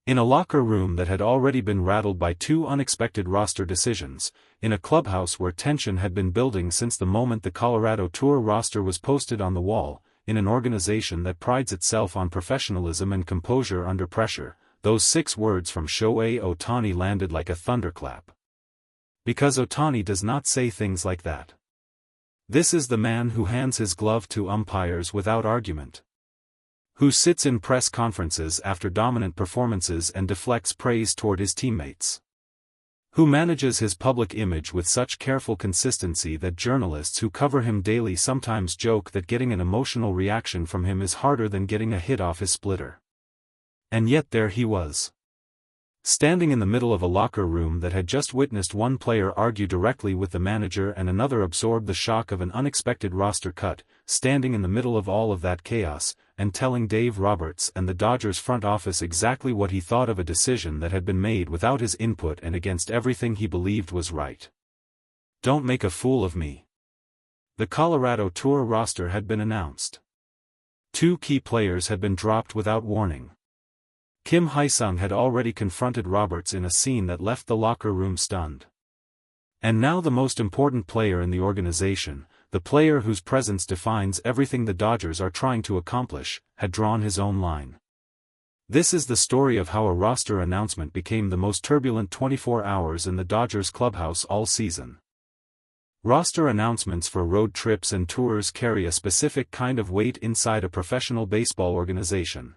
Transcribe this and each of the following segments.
In a locker room that had already been rattled by two unexpected roster decisions, in a clubhouse where tension had been building since the moment the Colorado Tour roster was posted on the wall, in an organization that prides itself on professionalism and composure under pressure, those 6 words from Shohei Ohtani landed like a thunderclap. Because Ohtani does not say things like that. This is the man who hands his glove to umpires without argument. Who sits in press conferences after dominant performances and deflects praise toward his teammates. Who manages his public image with such careful consistency that journalists who cover him daily sometimes joke that getting an emotional reaction from him is harder than getting a hit off his splitter. And yet there he was. Standing in the middle of a locker room that had just witnessed one player argue directly with the manager and another absorb the shock of an unexpected roster cut, standing in the middle of all of that chaos, and telling Dave Roberts and the Dodgers front office exactly what he thought of a decision that had been made without his input and against everything he believed was right. Don't make a fool of me. The Colorado Tour roster had been announced. 2 key players had been dropped without warning. Haisung had already confronted Roberts in a scene that left the locker room stunned. And now the most important player in the organization, the player whose presence defines everything the Dodgers are trying to accomplish, had drawn his own line. This is the story of how a roster announcement became the most turbulent 24 hours in the Dodgers clubhouse all season. Roster announcements for road trips and tours carry a specific kind of weight inside a professional baseball organization.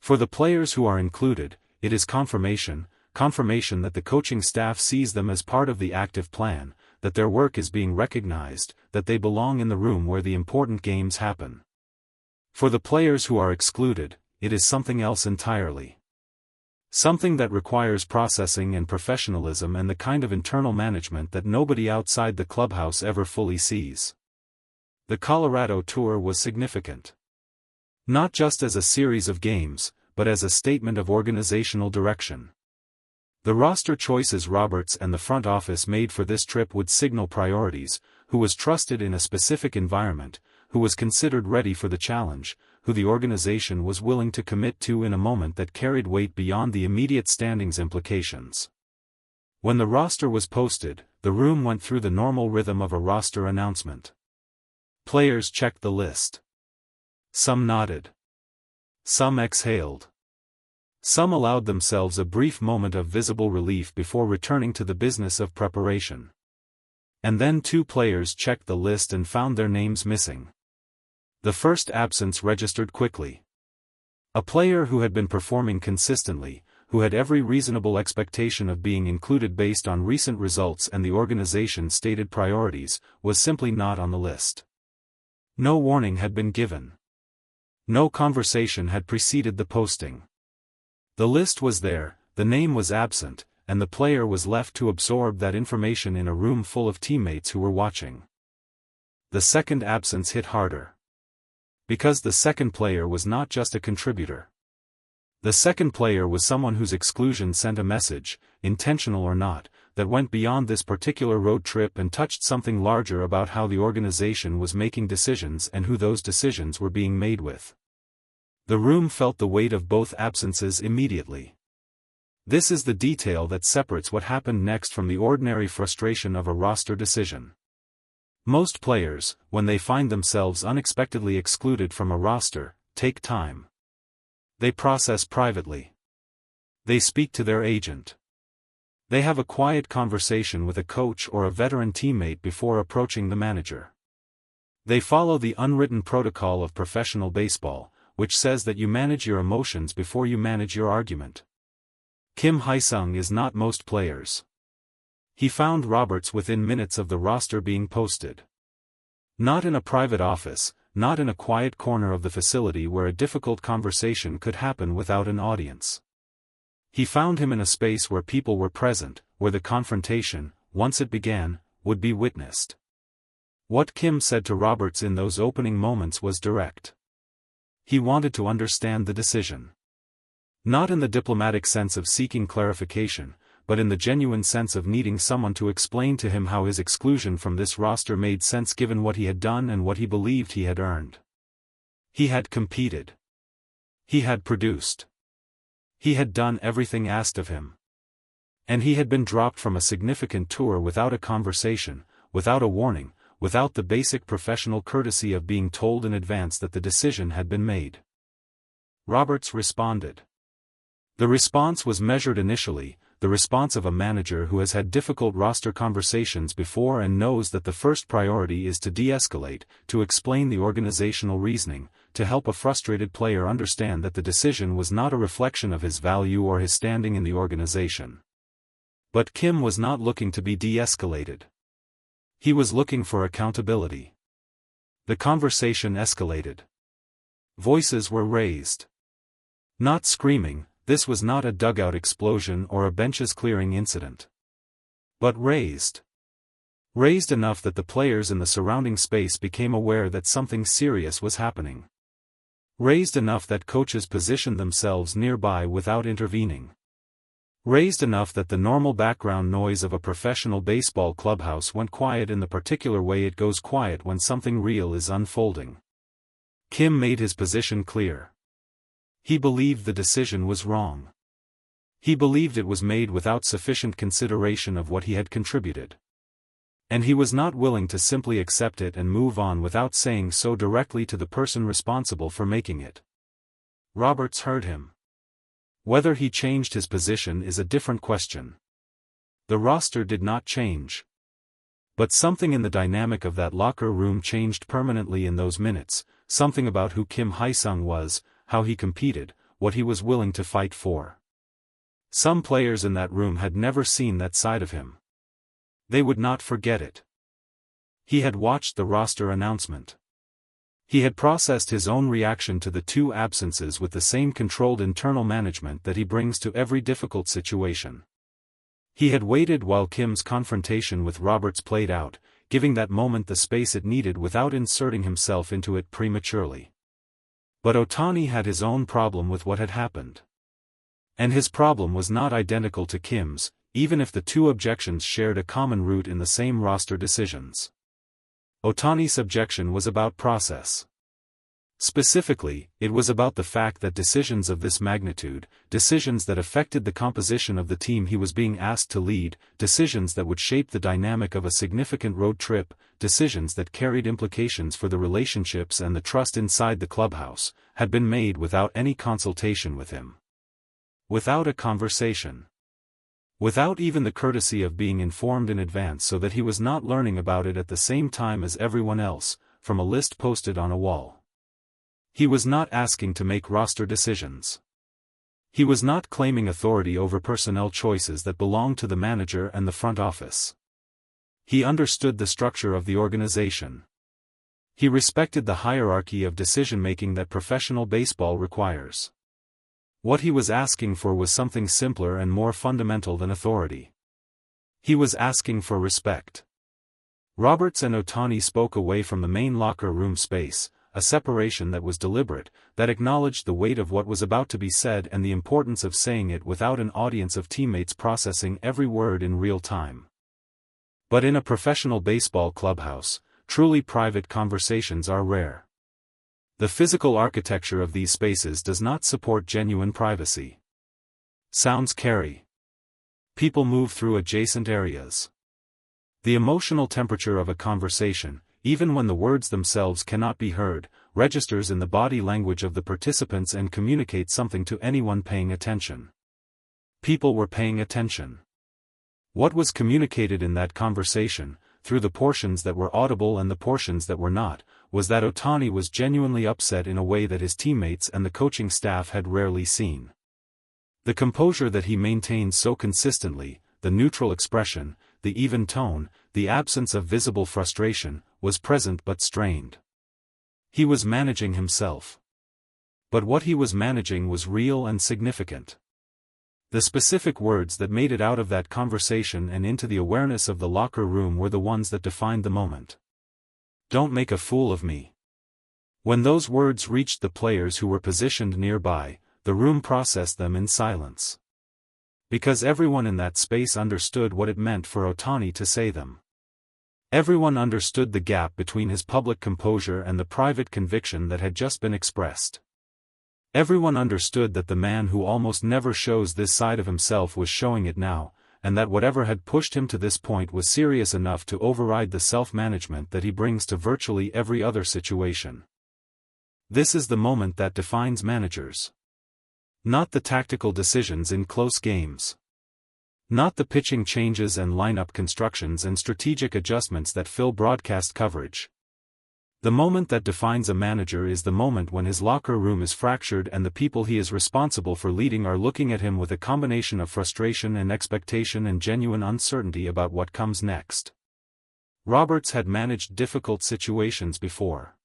For the players who are included, it is confirmation that the coaching staff sees them as part of the active plan, that their work is being recognized, that they belong in the room where the important games happen. For the players who are excluded, it is something else entirely. Something that requires processing and professionalism and the kind of internal management that nobody outside the clubhouse ever fully sees. The Colorado Tour was significant. Not just as a series of games, but as a statement of organizational direction. The roster choices Roberts and the front office made for this trip would signal priorities, who was trusted in a specific environment, who was considered ready for the challenge, who the organization was willing to commit to in a moment that carried weight beyond the immediate standings implications. When the roster was posted, the room went through the normal rhythm of a roster announcement. Players checked the list. Some nodded. Some exhaled. Some allowed themselves a brief moment of visible relief before returning to the business of preparation. And then 2 players checked the list and found their names missing. The first absence registered quickly. A player who had been performing consistently, who had every reasonable expectation of being included based on recent results and the organization's stated priorities, was simply not on the list. No warning had been given. No conversation had preceded the posting. The list was there, the name was absent, and the player was left to absorb that information in a room full of teammates who were watching. The second absence hit harder. Because the second player was not just a contributor. The second player was someone whose exclusion sent a message, intentional or not, that went beyond this particular road trip and touched something larger about how the organization was making decisions and who those decisions were being made with. The room felt the weight of both absences immediately. This is the detail that separates what happened next from the ordinary frustration of a roster decision. Most players, when they find themselves unexpectedly excluded from a roster, take time. They process privately. They speak to their agent. They have a quiet conversation with a coach or a veteran teammate before approaching the manager. They follow the unwritten protocol of professional baseball, which says that you manage your emotions before you manage your argument. Haisung is not most players. He found Roberts within minutes of the roster being posted. Not in a private office, not in a quiet corner of the facility where a difficult conversation could happen without an audience. He found him in a space where people were present, where the confrontation, once it began, would be witnessed. What Kim said to Roberts in those opening moments was direct. He wanted to understand the decision. Not in the diplomatic sense of seeking clarification, but in the genuine sense of needing someone to explain to him how his exclusion from this roster made sense given what he had done and what he believed he had earned. He had competed. He had produced. He had done everything asked of him. And he had been dropped from a significant tour without a conversation, without a warning, without the basic professional courtesy of being told in advance that the decision had been made. Roberts responded. The response was measured initially, the response of a manager who has had difficult roster conversations before and knows that the first priority is to de-escalate, to explain the organizational reasoning, to help a frustrated player understand that the decision was not a reflection of his value or his standing in the organization. But Kim was not looking to be de-escalated. He was looking for accountability. The conversation escalated. Voices were raised. Not screaming, this was not a dugout explosion or a benches clearing incident. But raised. Raised enough that the players in the surrounding space became aware that something serious was happening. Raised enough that coaches positioned themselves nearby without intervening. Raised enough that the normal background noise of a professional baseball clubhouse went quiet in the particular way it goes quiet when something real is unfolding. Kim made his position clear. He believed the decision was wrong. He believed it was made without sufficient consideration of what he had contributed. And he was not willing to simply accept it and move on without saying so directly to the person responsible for making it. Roberts heard him. Whether he changed his position is a different question. The roster did not change. But something in the dynamic of that locker room changed permanently in those minutes, something about who Kim Haisung was, how he competed, what he was willing to fight for. Some players in that room had never seen that side of him. They would not forget it. He had watched the roster announcement. He had processed his own reaction to the two absences with the same controlled internal management that he brings to every difficult situation. He had waited while Kim's confrontation with Roberts played out, giving that moment the space it needed without inserting himself into it prematurely. But Ohtani had his own problem with what had happened. And his problem was not identical to Kim's, even if the two objections shared a common root in the same roster decisions. Ohtani's objection was about process. Specifically, it was about the fact that decisions of this magnitude, decisions that affected the composition of the team he was being asked to lead, decisions that would shape the dynamic of a significant road trip, decisions that carried implications for the relationships and the trust inside the clubhouse, had been made without any consultation with him. Without a conversation. Without even the courtesy of being informed in advance so that he was not learning about it at the same time as everyone else, from a list posted on a wall. He was not asking to make roster decisions. He was not claiming authority over personnel choices that belonged to the manager and the front office. He understood the structure of the organization. He respected the hierarchy of decision-making that professional baseball requires. What he was asking for was something simpler and more fundamental than authority. He was asking for respect. Roberts and Ohtani spoke away from the main locker room space, a separation that was deliberate, that acknowledged the weight of what was about to be said and the importance of saying it without an audience of teammates processing every word in real time. But in a professional baseball clubhouse, truly private conversations are rare. The physical architecture of these spaces does not support genuine privacy. Sounds carry. People move through adjacent areas. The emotional temperature of a conversation, even when the words themselves cannot be heard, registers in the body language of the participants and communicates something to anyone paying attention. People were paying attention. What was communicated in that conversation, through the portions that were audible and the portions that were not, was that Ohtani was genuinely upset in a way that his teammates and the coaching staff had rarely seen. The composure that he maintained so consistently, the neutral expression, the even tone, the absence of visible frustration, was present but strained. He was managing himself. But what he was managing was real and significant. The specific words that made it out of that conversation and into the awareness of the locker room were the ones that defined the moment. "Don't make a fool of me." When those words reached the players who were positioned nearby, the room processed them in silence. Because everyone in that space understood what it meant for Ohtani to say them. Everyone understood the gap between his public composure and the private conviction that had just been expressed. Everyone understood that the man who almost never shows this side of himself was showing it now, and that whatever had pushed him to this point was serious enough to override the self-management that he brings to virtually every other situation. This is the moment that defines managers. Not the tactical decisions in close games. Not the pitching changes and lineup constructions and strategic adjustments that fill broadcast coverage. The moment that defines a manager is the moment when his locker room is fractured and the people he is responsible for leading are looking at him with a combination of frustration and expectation and genuine uncertainty about what comes next. Roberts had managed difficult situations before.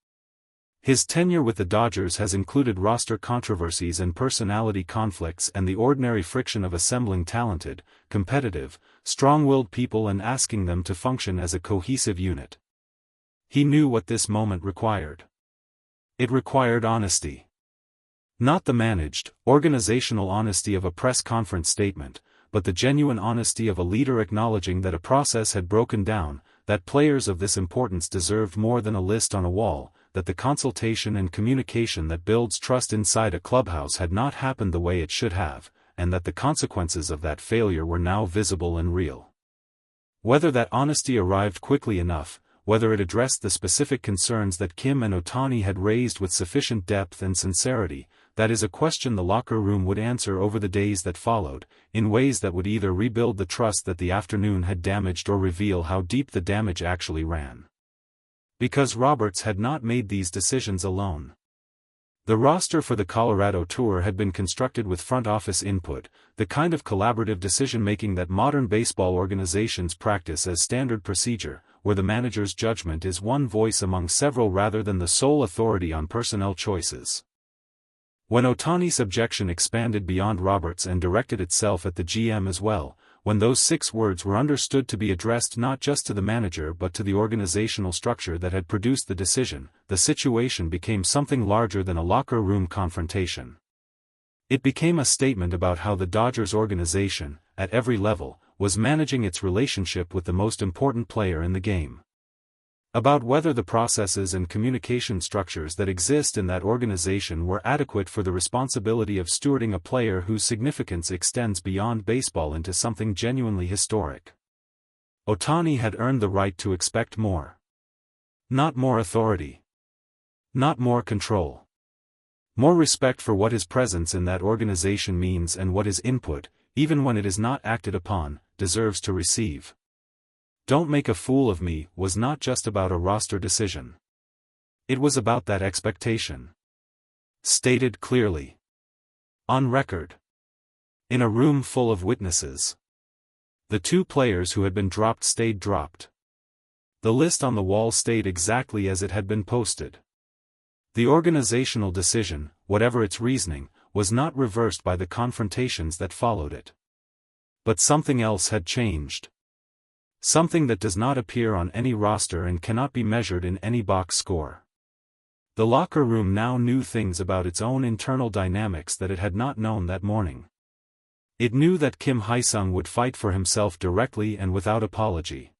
His tenure with the Dodgers has included roster controversies and personality conflicts and the ordinary friction of assembling talented, competitive, strong-willed people and asking them to function as a cohesive unit. He knew what this moment required. It required honesty. Not the managed, organizational honesty of a press conference statement, but the genuine honesty of a leader acknowledging that a process had broken down, that players of this importance deserved more than a list on a wall, that the consultation and communication that builds trust inside a clubhouse had not happened the way it should have, and that the consequences of that failure were now visible and real. Whether that honesty arrived quickly enough, whether it addressed the specific concerns that Kim and Ohtani had raised with sufficient depth and sincerity, that is a question the locker room would answer over the days that followed, in ways that would either rebuild the trust that the afternoon had damaged or reveal how deep the damage actually ran. Because Roberts had not made these decisions alone. The roster for the Colorado Tour had been constructed with front office input, the kind of collaborative decision-making that modern baseball organizations practice as standard procedure, where the manager's judgment is one voice among several rather than the sole authority on personnel choices. When Ohtani's objection expanded beyond Roberts and directed itself at the GM as well, when those 6 words were understood to be addressed not just to the manager but to the organizational structure that had produced the decision, the situation became something larger than a locker room confrontation. It became a statement about how the Dodgers organization, at every level, was managing its relationship with the most important player in the game. About whether the processes and communication structures that exist in that organization were adequate for the responsibility of stewarding a player whose significance extends beyond baseball into something genuinely historic. Ohtani had earned the right to expect more. Not more authority. Not more control. More respect for what his presence in that organization means and what his input, even when it is not acted upon, deserves to receive. "Don't make a fool of me" was not just about a roster decision. It was about that expectation. Stated clearly. On record. In a room full of witnesses. The 2 players who had been dropped stayed dropped. The list on the wall stayed exactly as it had been posted. The organizational decision, whatever its reasoning, was not reversed by the confrontations that followed it. But something else had changed. Something that does not appear on any roster and cannot be measured in any box score. The locker room now knew things about its own internal dynamics that it had not known that morning. It knew that Kim Haisung would fight for himself directly and without apology.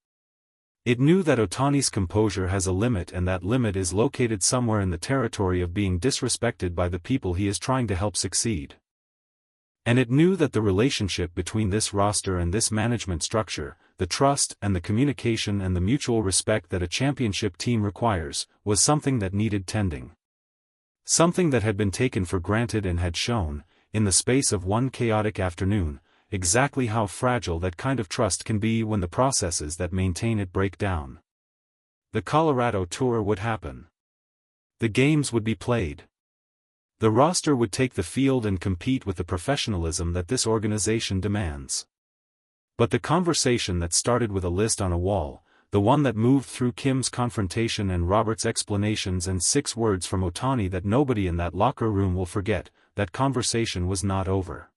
It knew that Ohtani's composure has a limit and that limit is located somewhere in the territory of being disrespected by the people he is trying to help succeed. And it knew that the relationship between this roster and this management structure, the trust and the communication and the mutual respect that a championship team requires, was something that needed tending. Something that had been taken for granted and had shown, in the space of one chaotic afternoon, exactly how fragile that kind of trust can be when the processes that maintain it break down. The Colorado Tour would happen. The games would be played. The roster would take the field and compete with the professionalism that this organization demands. But the conversation that started with a list on a wall, the one that moved through Kim's confrontation and Robert's explanations and 6 words from Ohtani that nobody in that locker room will forget, that conversation was not over.